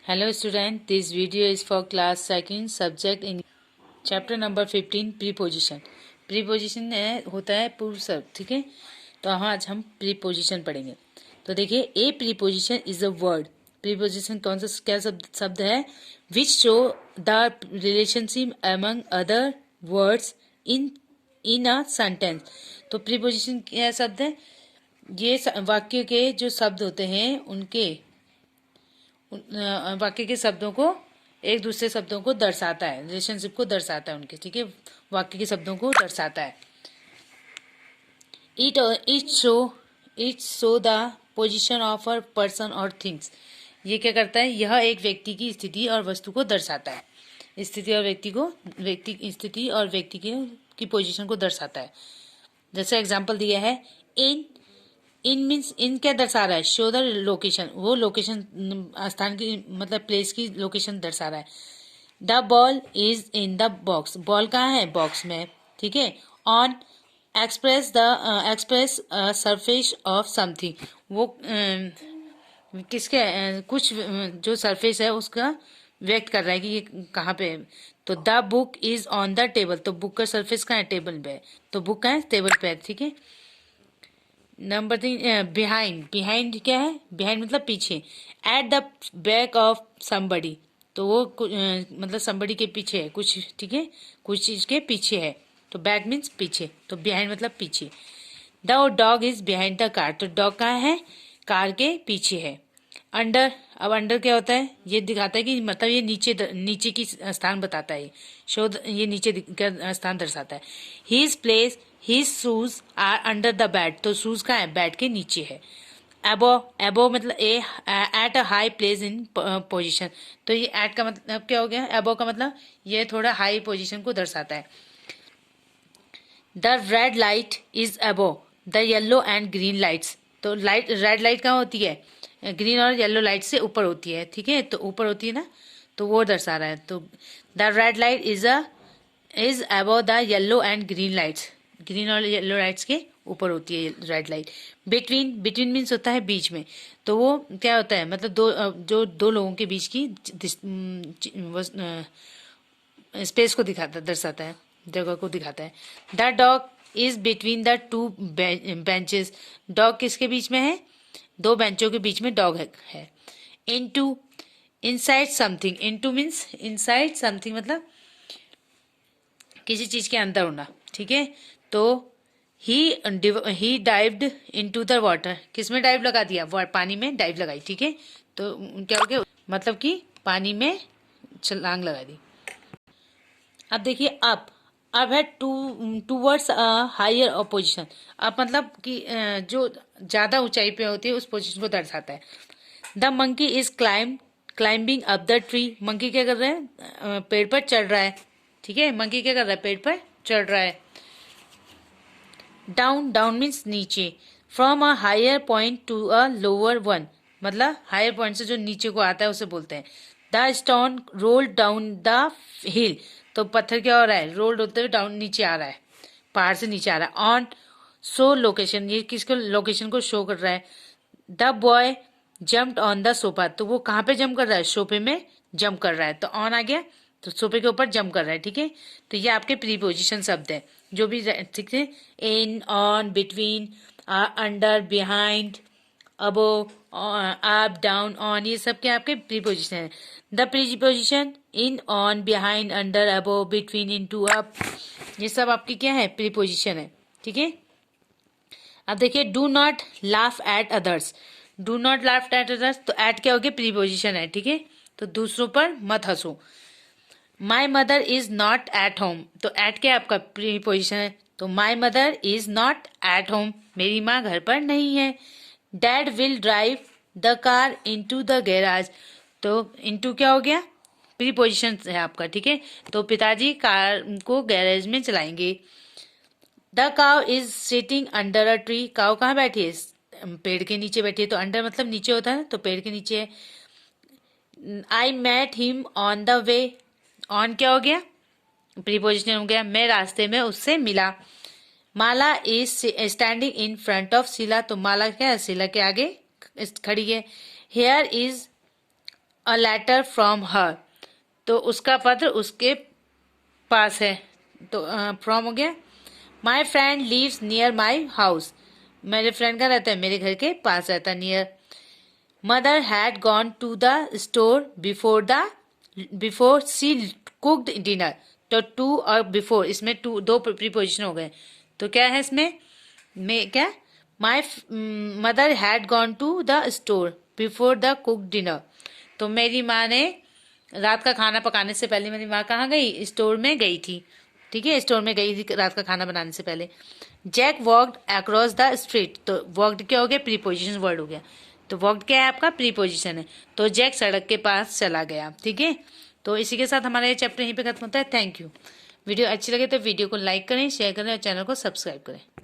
Hello student, this video is for class 2nd subject in chapter number 15 preposition. preposition होता है पूर्व शब्द, ठीक है। तो आज हम preposition पढ़ेंगे। तो देखिए, a preposition is a word. preposition कौन सा क्या शब्द है? which show the relationship among other words in a sentence. तो preposition क्या शब्द है? ये वाक्य के जो शब्द होते हैं उनके वाक्य के शब्दों को एक दूसरे शब्दों को दर्शाता है, रिलेशनशिप को दर्शाता है उनके, ठीक है, वाक्य के शब्दों को दर्शाता है। It show the position of a person और थिंग्स। ये क्या करता है? यह एक व्यक्ति की स्थिति और वस्तु को दर्शाता है। स्थिति और व्यक्ति की पोजीशन को दर्शाता है। जैसे एग्जाम्पल दिया है, इन मीन्स इन क्या दर्शा रहा है? शो द लोकेशन, वो लोकेशन स्थान की मतलब प्लेस की लोकेशन दर्शा रहा है। The ball is in the box, ball कहाँ है? बॉक्स में, ठीक है। On express surface of something, वो किसके कुछ जो सरफेस है उसका व्यक्त कर रहा है कि ये कहाँ पे है। तो the book is on the table, तो बुक का सरफेस कहाँ है? टेबल पे है, तो बुक कहाँ है? टेबल पे है, ठीक है। नंबर 3, बिहाइंड क्या है? बिहाइंड मतलब पीछे। At the back of somebody, तो वो मतलब समबडी के पीछे है कुछ, ठीक है, कुछ चीज के पीछे है, तो बैक मीन्स पीछे, तो बिहाइंड मतलब पीछे। The dog is behind the car, तो डॉग कहाँ है? कार के पीछे है। अंडर, अब अंडर क्या होता है? ये दिखाता है कि मतलब ये नीचे की स्थान बताता है, ये नीचे का स्थान दर्शाता है। His shoes are under the bed, तो शूज कहाँ है? बेड के नीचे है। एबो मतलब at a high place in position, तो ये एट का मतलब क्या हो गया? एबो का मतलब ये थोड़ा हाई पोजीशन को दर्शाता है। द रेड लाइट इज एबो the yellow and green lights, तो रेड लाइट कहाँ होती है? ग्रीन और येलो लाइट से ऊपर होती है, ठीक है, तो ऊपर होती है ना, तो वो दर्शा रहा है। तो the red light is above the yellow and green lights, green और येलो लाइट्स के ऊपर होती है रेड लाइट। बिटवीन मीन्स होता है बीच में, तो वो क्या होता है? मतलब दो लोगों के बीच की स्पेस को दर्शाता है, जगह को दिखाता है। The dog is between the two benches, dog किसके बीच में है? दो बेंचों के बीच में डॉग है। Into inside something, into means inside something मतलब किसी चीज के अंदर होना, ठीक है। तो ही डाइव्ड इनटू द वाटर, किसमें डाइव लगा दिया? पानी में डाइव लगाई, ठीक है। तो क्या हो गया? मतलब कि पानी में छलांग लगा दी। अब देखिए, अब है टूवर्ड्स हायर पोजीशन। अब मतलब कि जो ज्यादा ऊंचाई पे होती है उस पोजीशन को दर्शाता है। The monkey is climbing up the tree, monkey क्या कर रहा है? पेड़ पर चढ़ रहा है, ठीक है। मंकी क्या कर रहा है? पेड़ पर चढ़ रहा है। डाउन मीन्स नीचे। From a higher point to a lower one, मतलब हायर पॉइंट से जो नीचे को आता है उसे बोलते हैं। The stone rolled down the hill, तो पत्थर क्या हो रहा है? रोल्ड होते हुए डाउन नीचे आ रहा है, पहाड़ से नीचे आ रहा है। ऑन शो लोकेशन, ये किसको लोकेशन को शो कर रहा है। The boy jumped on the sofa, तो वो कहाँ पे जंप कर रहा है? सोफे में जंप कर रहा है, तो ऑन आ गया, तो सोफे के ऊपर जंप कर रहा है, ठीक है। तो ये आपके प्रीपोजिशन शब्द है, जो भी, ठीक है। In, on, between, under, behind, above, up, down, on, ये सब क्या आपके प्रीपोजिशन है। The preposition in, on, behind, under, above, between, into, up, ये सब आपकी क्या है? प्रीपोजिशन है, ठीक है। अब देखिए, do not laugh at others, do not laugh at others, तो एट क्या हो गया? प्रीपोजिशन है, ठीक है। तो दूसरों पर मत हंसो। My mother is not at home, तो एट क्या आपका? प्रीपोजिशन है, तो my mother is not at home, मेरी माँ घर पर नहीं है। Dad will drive the car into the garage, तो इनटू क्या हो गया? प्रीपोजिशन है आपका, ठीक है। तो पिताजी कार को गैरेज में चलाएंगे। The cow is sitting under a tree, cow कहाँ बैठी है? पेड़ के नीचे बैठी है, तो अंडर मतलब नीचे होता है, तो पेड़ के नीचे है। I met him on the way, on क्या हो गया? प्रीपोजिशन हो गया, मैं रास्ते में उससे मिला। Mala is standing in front of Sheela, तो माला क्या है? शीला के आगे खड़ी है। Here is a letter from her, तो उसका पत्र उसके पास है, तो फ्रॉम हो गया। My friend lives near my house, मेरे फ्रेंड का रहता है, मेरे घर के पास रहता है, near. Mother had gone to the store before she cooked dinner, तो टू और बिफोर, इसमें टू दो प्रीपोजिशन हो गए, तो क्या है इसमें में क्या, my mother had gone to the store before the cooked dinner, तो मेरी माँ ने रात का खाना पकाने से पहले, मेरी माँ कहाँ गई, स्टोर में गई थी, ठीक है, स्टोर में गई थी रात का खाना बनाने से पहले। Jack walked across the street, तो वॉकड क्या हो गया, प्रीपोजिशन वर्ड हो गया, तो वॉकड क्या है आपका, प्रीपोजिशन है, तो जैक सड़क के पास चला गया, ठीक है। तो इसी के साथ हमारा ये चैप्टर यहीं पे खत्म होता है। Thank you. वीडियो अच्छी लगे तो वीडियो को लाइक करें, शेयर करें और चैनल को सब्सक्राइब करें।